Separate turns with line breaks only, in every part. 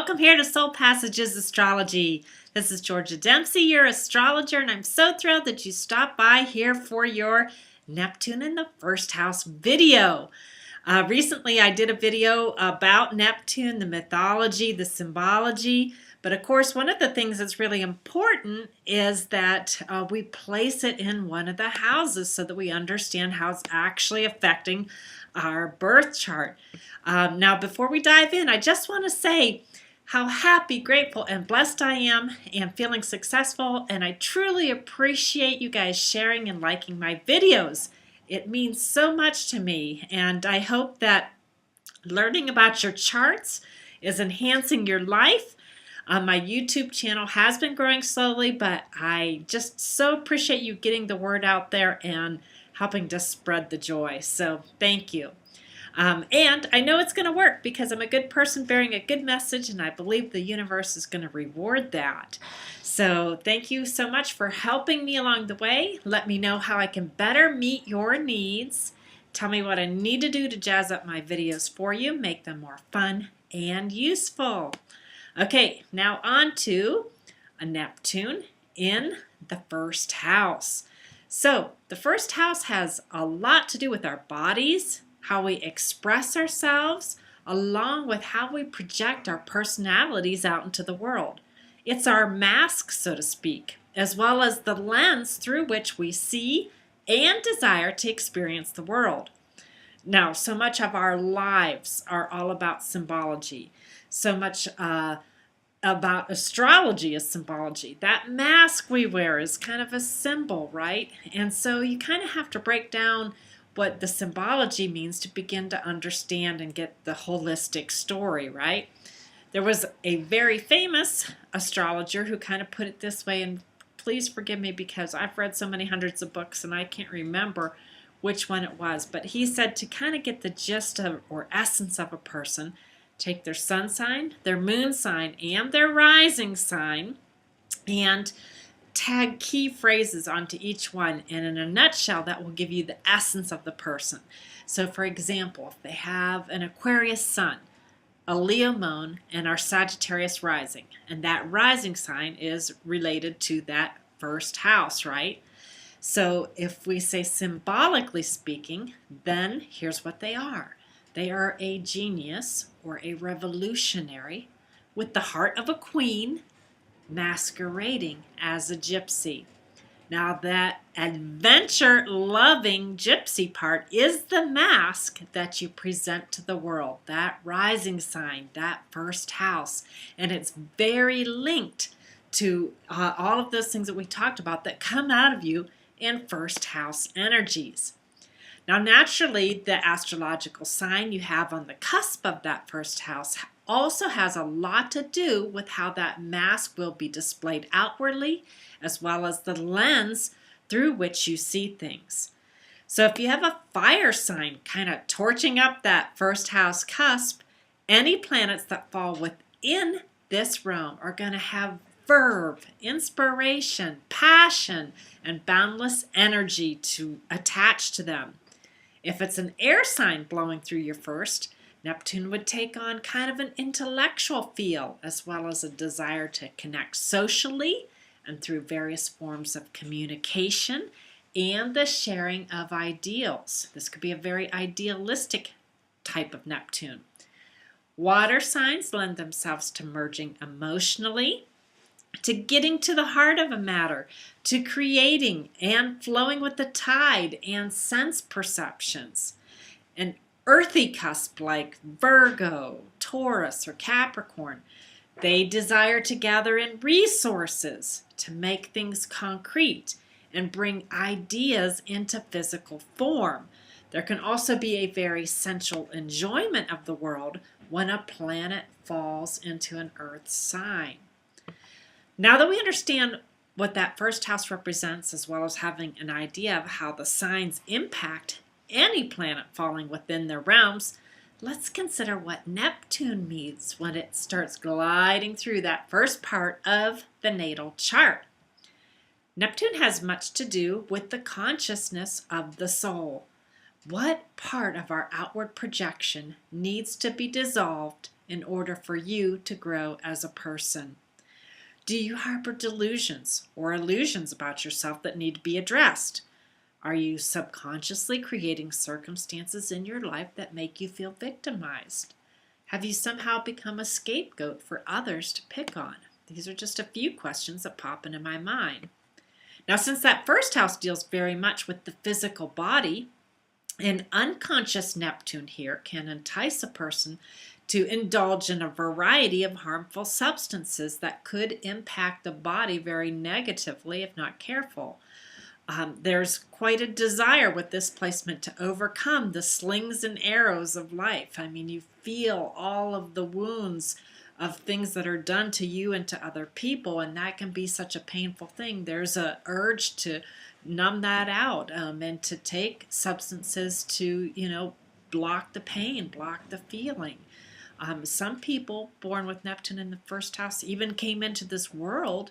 welcome here to Soul Passages Astrology. This is Georgia Dempsey, your astrologer, and I'm so thrilled that you stopped by here for your Neptune in the first house video. Recently I did a video about Neptune, the mythology, the symbology, but of course one of the things that's really important is that we place it in one of the houses so that we understand how it's actually affecting our birth chart. Now before we dive in, I just want to say how happy, grateful, and blessed I am and feeling successful, and I truly appreciate you guys sharing and liking my videos. It means so much to me, and I hope that learning about your charts is enhancing your life. My YouTube channel has been growing slowly, but I just so appreciate you getting the word out there and helping to spread the joy. So thank you. And I know it's going to work because I'm a good person bearing a good message, and I believe the universe is going to reward that. So thank you so much for helping me along the way. Let me know how I can better meet your needs. Tell me what I need to do to jazz up my videos for you, make them more fun and useful. Okay, now on to a Neptune in the first house. So the first house has a lot to do with our bodies, how we express ourselves, along with how we project our personalities out into the world. It's our mask, so to speak, as well as the lens through which we see and desire to experience the world. Now, so much of our lives are all about symbology. So much about astrology is symbology. That mask we wear is kind of a symbol, right? And so you kind of have to break down what the symbology means to begin to understand and get the holistic story, right? There was a very famous astrologer who kind of put it this way, and please forgive me because I've read so many hundreds of books and I can't remember which one it was, but he said to kind of get the gist of or essence of a person, take their sun sign, their moon sign, and their rising sign, and tag key phrases onto each one, and in a nutshell that will give you the essence of the person. So for example, if they have an Aquarius sun, a Leo moon, and our Sagittarius rising, and that rising sign is related to that first house, right? So if we say symbolically speaking, then here's what they are. They are a genius or a revolutionary with the heart of a queen, masquerading as a gypsy. Now that adventure-loving gypsy part is the mask that you present to the world, that rising sign, that first house, and it's very linked to all of those things that we talked about that come out of you in first house energies. Now naturally, the astrological sign you have on the cusp of that first house also has a lot to do with how that mask will be displayed outwardly, as well as the lens through which you see things. So if you have a fire sign kind of torching up that first house cusp, any planets that fall within this realm are going to have verve, inspiration, passion, and boundless energy to attach to them. If it's an air sign blowing through your first, Neptune would take on kind of an intellectual feel, as well as a desire to connect socially and through various forms of communication and the sharing of ideals. This could be a very idealistic type of Neptune. Water signs lend themselves to merging emotionally, to getting to the heart of a matter, to creating and flowing with the tide and sense perceptions. And earthy cusp like Virgo, Taurus, or Capricorn, they desire to gather in resources to make things concrete and bring ideas into physical form. There can also be a very sensual enjoyment of the world when a planet falls into an earth sign. Now that we understand what that first house represents, as well as having an idea of how the signs impact any planet falling within their realms, let's consider what Neptune means when it starts gliding through that first part of the natal chart. Neptune has much to do with the consciousness of the soul. What part of our outward projection needs to be dissolved in order for you to grow as a person? Do you harbor delusions or illusions about yourself that need to be addressed? Are you subconsciously creating circumstances in your life that make you feel victimized? Have you somehow become a scapegoat for others to pick on? These are just a few questions that pop into my mind. Now, since that first house deals very much with the physical body, an unconscious Neptune here can entice a person to indulge in a variety of harmful substances that could impact the body very negatively if not careful. There's quite a desire with this placement to overcome the slings and arrows of life. I mean, you feel all of the wounds of things that are done to you and to other people, and that can be such a painful thing. There's a urge to numb that out and to take substances to, block the pain, block the feeling. Some people born with Neptune in the first house even came into this world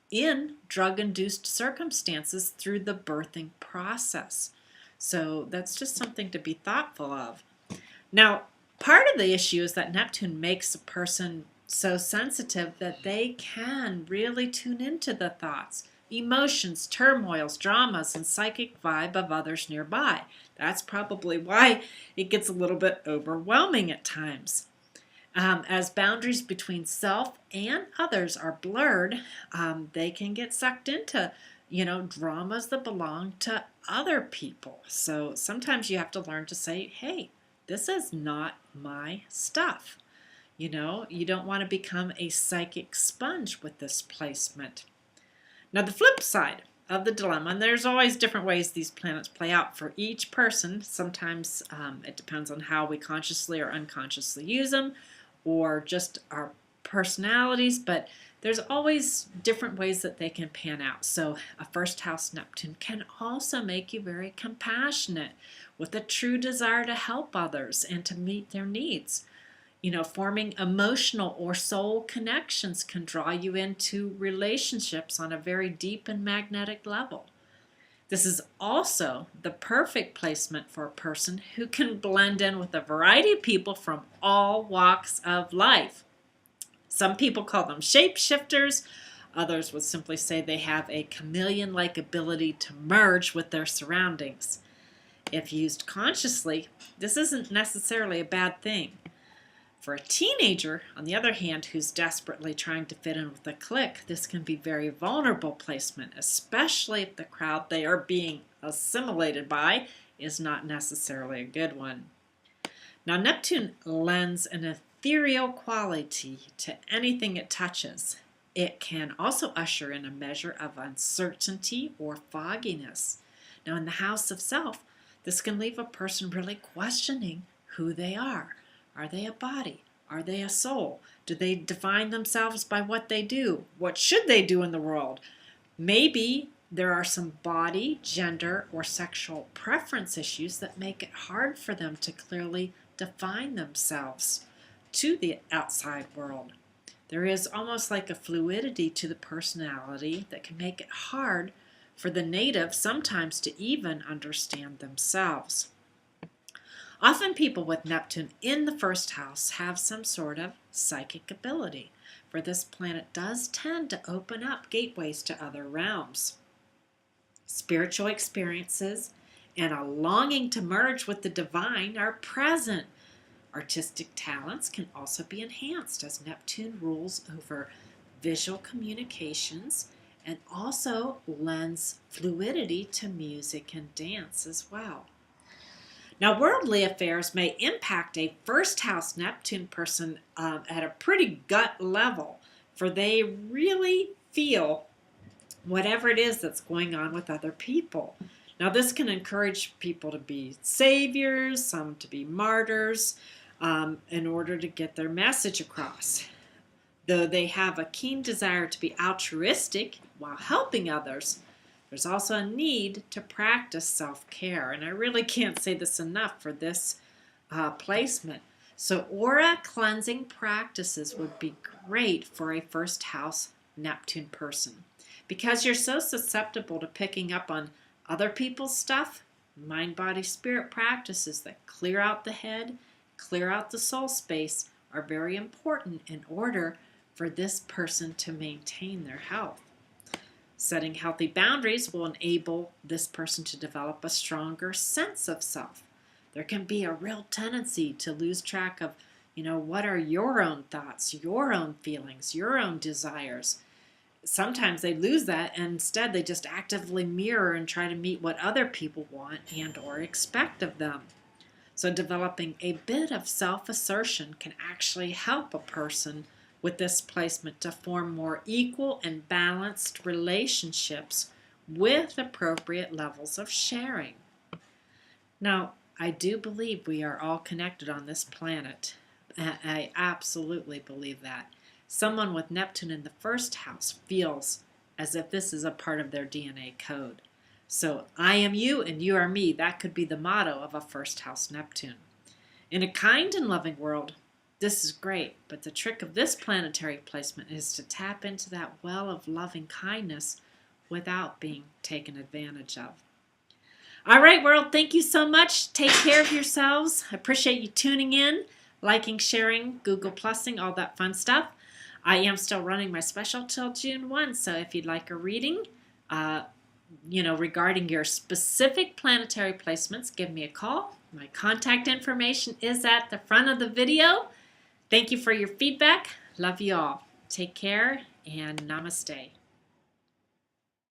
in drug-induced circumstances through the birthing process. So that's just something to be thoughtful of. Now, part of the issue is that Neptune makes a person so sensitive that they can really tune into the thoughts, emotions, turmoils, dramas, and psychic vibe of others nearby. That's probably why it gets a little bit overwhelming at times. As boundaries between self and others are blurred, they can get sucked into, dramas that belong to other people. So sometimes you have to learn to say, hey, this is not my stuff. You don't want to become a psychic sponge with this placement. Now, the flip side of the dilemma, and there's always different ways these planets play out for each person. Sometimes it depends on how we consciously or unconsciously use them, or just our personalities, but there's always different ways that they can pan out. So a first house Neptune can also make you very compassionate with a true desire to help others and to meet their needs. Forming emotional or soul connections can draw you into relationships on a very deep and magnetic level. This is also the perfect placement for a person who can blend in with a variety of people from all walks of life. Some people call them shapeshifters. Others would simply say they have a chameleon-like ability to merge with their surroundings. If used consciously, this isn't necessarily a bad thing. For a teenager, on the other hand, who's desperately trying to fit in with a clique, this can be very vulnerable placement, especially if the crowd they are being assimilated by is not necessarily a good one. Now, Neptune lends an ethereal quality to anything it touches. It can also usher in a measure of uncertainty or fogginess. Now, in the house of self, this can leave a person really questioning who they are. Are they a body? Are they a soul? Do they define themselves by what they do? What should they do in the world? Maybe there are some body, gender, or sexual preference issues that make it hard for them to clearly define themselves to the outside world. There is almost like a fluidity to the personality that can make it hard for the native sometimes to even understand themselves. Often people with Neptune in the first house have some sort of psychic ability, for this planet does tend to open up gateways to other realms. Spiritual experiences and a longing to merge with the divine are present. Artistic talents can also be enhanced as Neptune rules over visual communications and also lends fluidity to music and dance as well. Now, worldly affairs may impact a first house Neptune person at a pretty gut level, for they really feel whatever it is that's going on with other people. Now, this can encourage people to be saviors, some to be martyrs, in order to get their message across. Though they have a keen desire to be altruistic while helping others, there's also a need to practice self-care, and I really can't say this enough for this placement. So aura cleansing practices would be great for a first house Neptune person. Because you're so susceptible to picking up on other people's stuff, mind, body, spirit practices that clear out the head, clear out the soul space, are very important in order for this person to maintain their health. Setting healthy boundaries will enable this person to develop a stronger sense of self. There can be a real tendency to lose track of, what are your own thoughts, your own feelings, your own desires. Sometimes they lose that, and instead they just actively mirror and try to meet what other people want and or expect of them. So developing a bit of self-assertion can actually help a person with this placement to form more equal and balanced relationships with appropriate levels of sharing. Now, I do believe we are all connected on this planet. I absolutely believe that. Someone with Neptune in the first house feels as if this is a part of their DNA code. So I am you and you are me. That could be the motto of a first house Neptune. In a kind and loving world, this is great, but the trick of this planetary placement is to tap into that well of loving kindness without being taken advantage of. All right, world, thank you so much. Take care of yourselves. I appreciate you tuning in, liking, sharing, Google Plusing, all that fun stuff. I am still running my special till June 1, so if you'd like a reading, regarding your specific planetary placements, give me a call. My contact information is at the front of the video. Thank you for your feedback. Love you all. Take care and namaste.